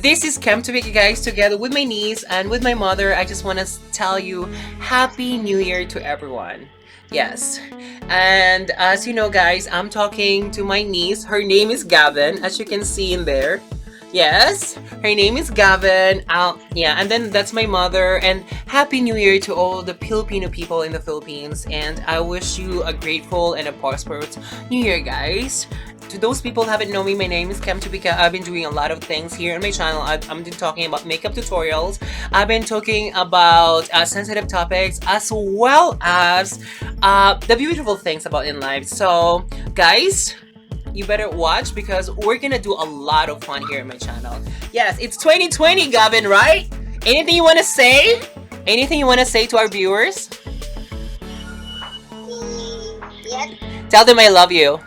this is Cam to you guys, together with my niece and with my mother. I just want to tell you Happy New Year to everyone. Yes, and as you know guys, I'm talking to my niece. Her name is Gavin, as you can see in there. Yes, her name is Gavin. Yeah, and then that's my mother. And Happy New Year to all the Filipino people in the Philippines. And I wish you a grateful and a prosperous New Year, guys. To those people who haven't known me, my name is Cam Tubika. I've been doing a lot of things here on my channel. I've been talking about makeup tutorials. I've been talking about sensitive topics, as well as the beautiful things about in life. So, guys, you better watch because we're gonna do a lot of fun here on my channel. Yes, it's 2020, Gavin, right? Anything you want to say? Anything you want to say to our viewers? Yes, Tell them I love you.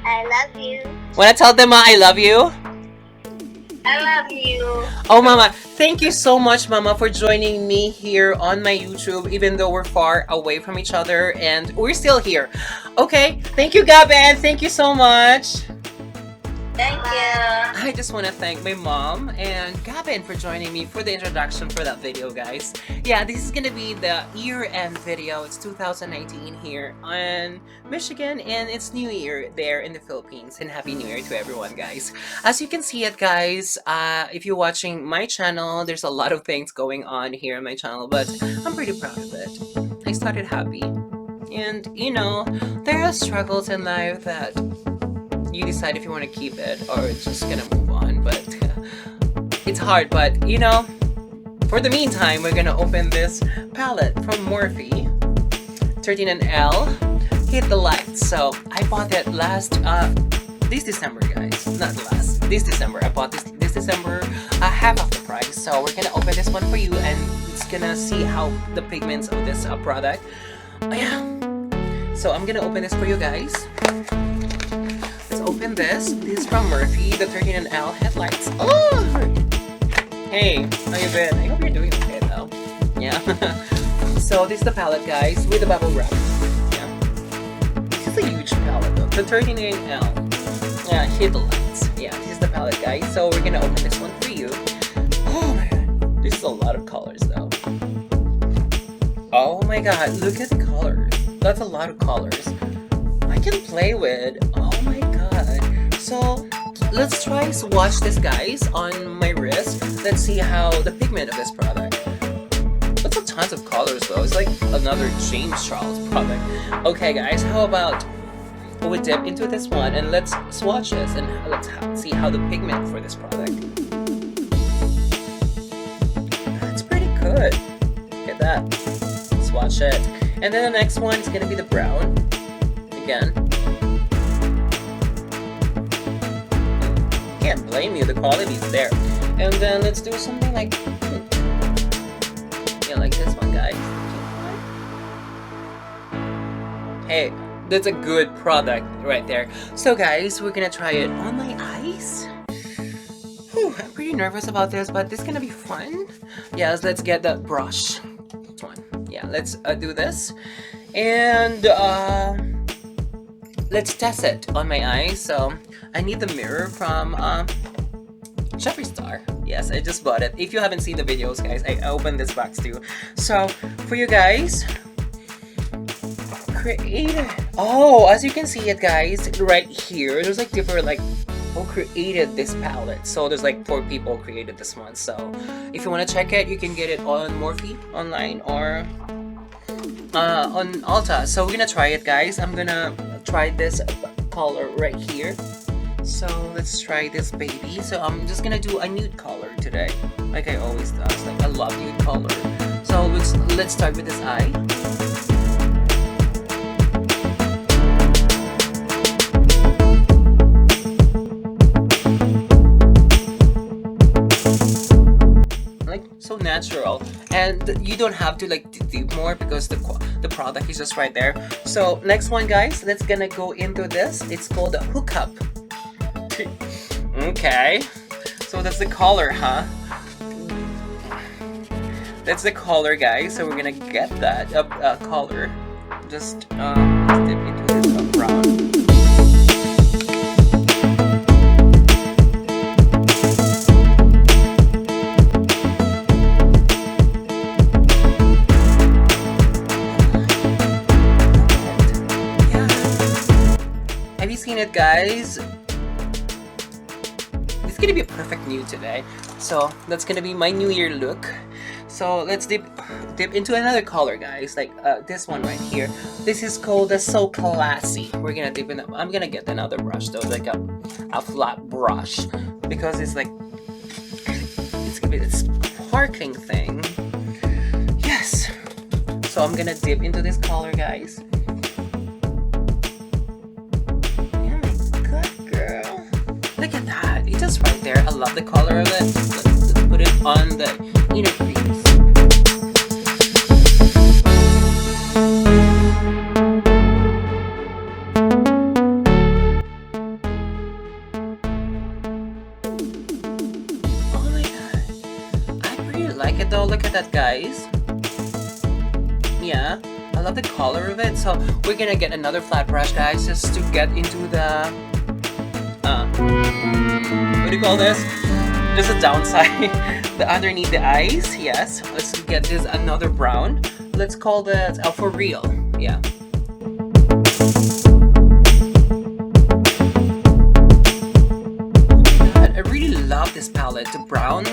I love you. Wanna tell them I love you? I love you. Oh, Mama, thank you so much, Mama, for joining me here on my YouTube, even though we're far away from each other, and we're still here. Okay, thank you, Gavin. Thank you so much. Thank you. I just want to thank my mom and Gavin for joining me for the introduction for that video, guys. Yeah, this is going to be the year-end video. It's 2019 here in Michigan, and it's New Year there in the Philippines. And Happy New Year to everyone, guys. As you can see it, guys, if you're watching my channel, there's a lot of things going on here on my channel, but I'm pretty proud of it. I started happy. And, you know, there are struggles in life that you decide if you want to keep it or just gonna move on, but it's hard. But you know, for the meantime, we're gonna open this palette from Morphe 39L Hit the Light. So I bought it this December, guys, not last, this December. I bought this December half of the price. So we're gonna open this one for you, and it's gonna see how the pigments of this product. Yeah, so I'm gonna open this for you guys. Open this. This is from Morphe, the 39L headlights. Oh! Hey, how you been? I hope you're doing okay though. Yeah. So this is the palette, guys, with the bubble wrap. Yeah. This is a huge palette though. The 39L. Yeah, hit the lights. Yeah, this is the palette, guys. So we're gonna open this one for you. Oh my god. This is a lot of colors though. Oh my god, look at the colors. That's a lot of colors. I can play with. Oh my god. So let's try swatch this, guys, on my wrist. Let's see how the pigment of this product. That's a tons of colors though. It's like another James Charles product. Okay guys, how about we dip into this one and let's swatch this and let's see how the pigment for this product. That's pretty good. Look at that. Swatch it. And then the next one is gonna be the brown. Again. Can't blame you, the quality is there. And then let's do something like yeah, like this one, guys. Hey, that's a good product right there. So guys, we're gonna try it on my eyes. Whew, I'm pretty nervous about this, but this is gonna be fun. Yes, let's get the brush. This one. Yeah, let's do this. And let's test it on my eyes. So I need the mirror from Jeffree Star. Yes, I just bought it. If you haven't seen the videos, guys, I opened this box too. So for you guys, as you can see it, guys, right here, there's like different who created this palette. So there's like 4 people created this one. So if you want to check it, you can get it on Morphe online or on Ulta. So we're gonna try it, guys. I'm gonna try this color right here. So let's try this baby. So I'm just gonna do a nude color today, like I always do. Like I love nude color. So let's start with this eye. Like so natural, and you don't have to like deep more because the product is just right there. So next one, guys, let's gonna go into this. It's called a hookup. Okay, so that's the color, huh? That's the color, guys. So we're gonna get that color. Just dip into this brown. it, guys, it's gonna be a perfect nude today. So that's gonna be my New Year look. So let's dip into another color, guys, like this one right here. This is called the So Classy. We're gonna dip in. I'm gonna get another brush though, like a flat brush, because it's like it's gonna be this sparkling thing. Yes. So I'm gonna dip into this color, guys. Oh my god, girl! Look at that. It's just right there. I love the color of it. Let's put it on the inner crease. Oh my god. I really like it though. Look at that, guys. Yeah, I love the color of it. So we're gonna get another flat brush, guys, just to get into the what do you call this? Just a downside. The underneath the eyes. Yes. Let's get this another brown. Let's call that for real. Yeah. Oh my god, I really love this palette. The brown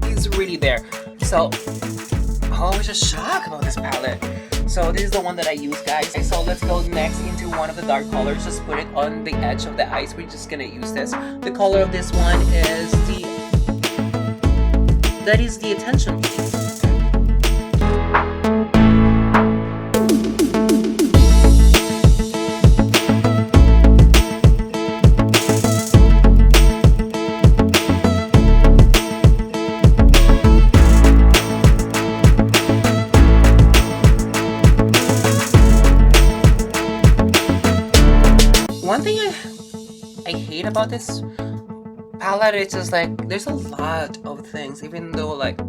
is really there. So I was just shocked about this palette. So this is the one that I use, guys. So let's go next into one of the dark colors. Just put it on the edge of the eyes. We're just gonna use this. The color of this one is that is the Attention Please. One thing I hate about this palette, it's just like there's a lot of things, even though like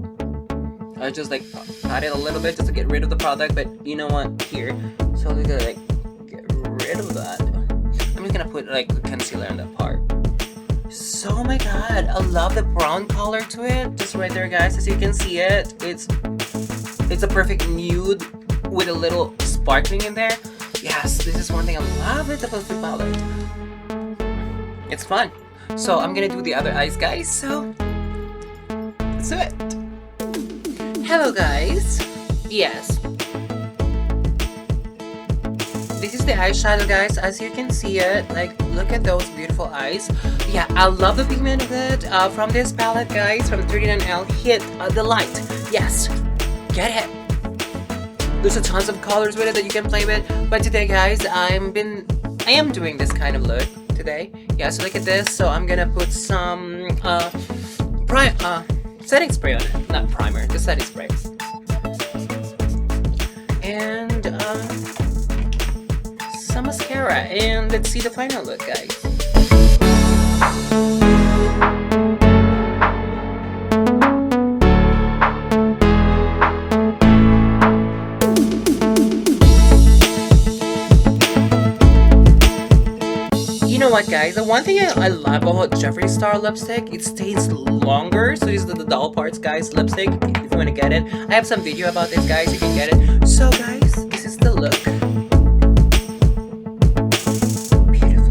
I just like added a little bit just to get rid of the product, but you know what, here, so we're gonna like get rid of that. I'm just gonna put like a concealer on that part. So oh my god, I love the brown color to it, just right there, guys. As you can see it, it's a perfect nude with a little sparkling in there. Yes, this is one thing I love it about the palette. It's fun. So I'm gonna do the other eyes, guys. So let's do it. Hello, guys. Yes. This is the eyeshadow, guys. As you can see it, like, look at those beautiful eyes. Yeah, I love the pigment of it. From this palette, guys, from 39L. Hit the light. Yes, get it. There's a tons of colors with it that you can play with. But today, guys, I am doing this kind of look today. Yeah, so look at this. So I'm gonna put some setting spray on it. Not primer, just setting spray. And some mascara. And let's see the final look, guys. You know what, guys? The one thing I love about Jeffree Star lipstick, it stays longer. So these are the dull parts, guys. Lipstick, if you want to get it. I have some video about this, guys. You can get it. So, guys, this is the look. Beautiful.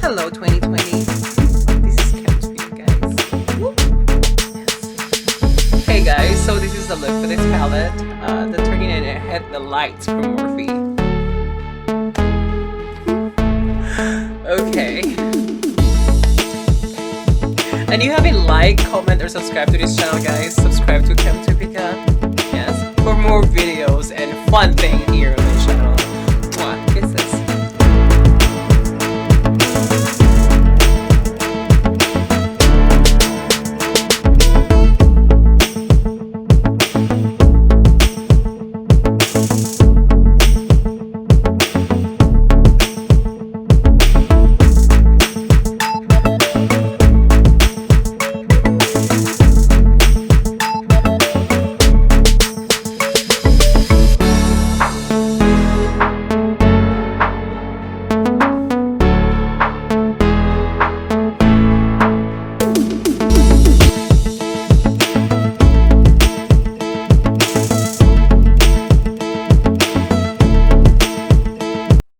Hello, 2020. This is kept for you, guys. Woo. Yes. Hey, guys. So this is the look for this palette. The 39L had the lights from Morphe. Okay. And you haven't liked, comment, or subscribe to this channel, guys. Subscribe to Chem2Pika. Yes. For more videos and fun thing here.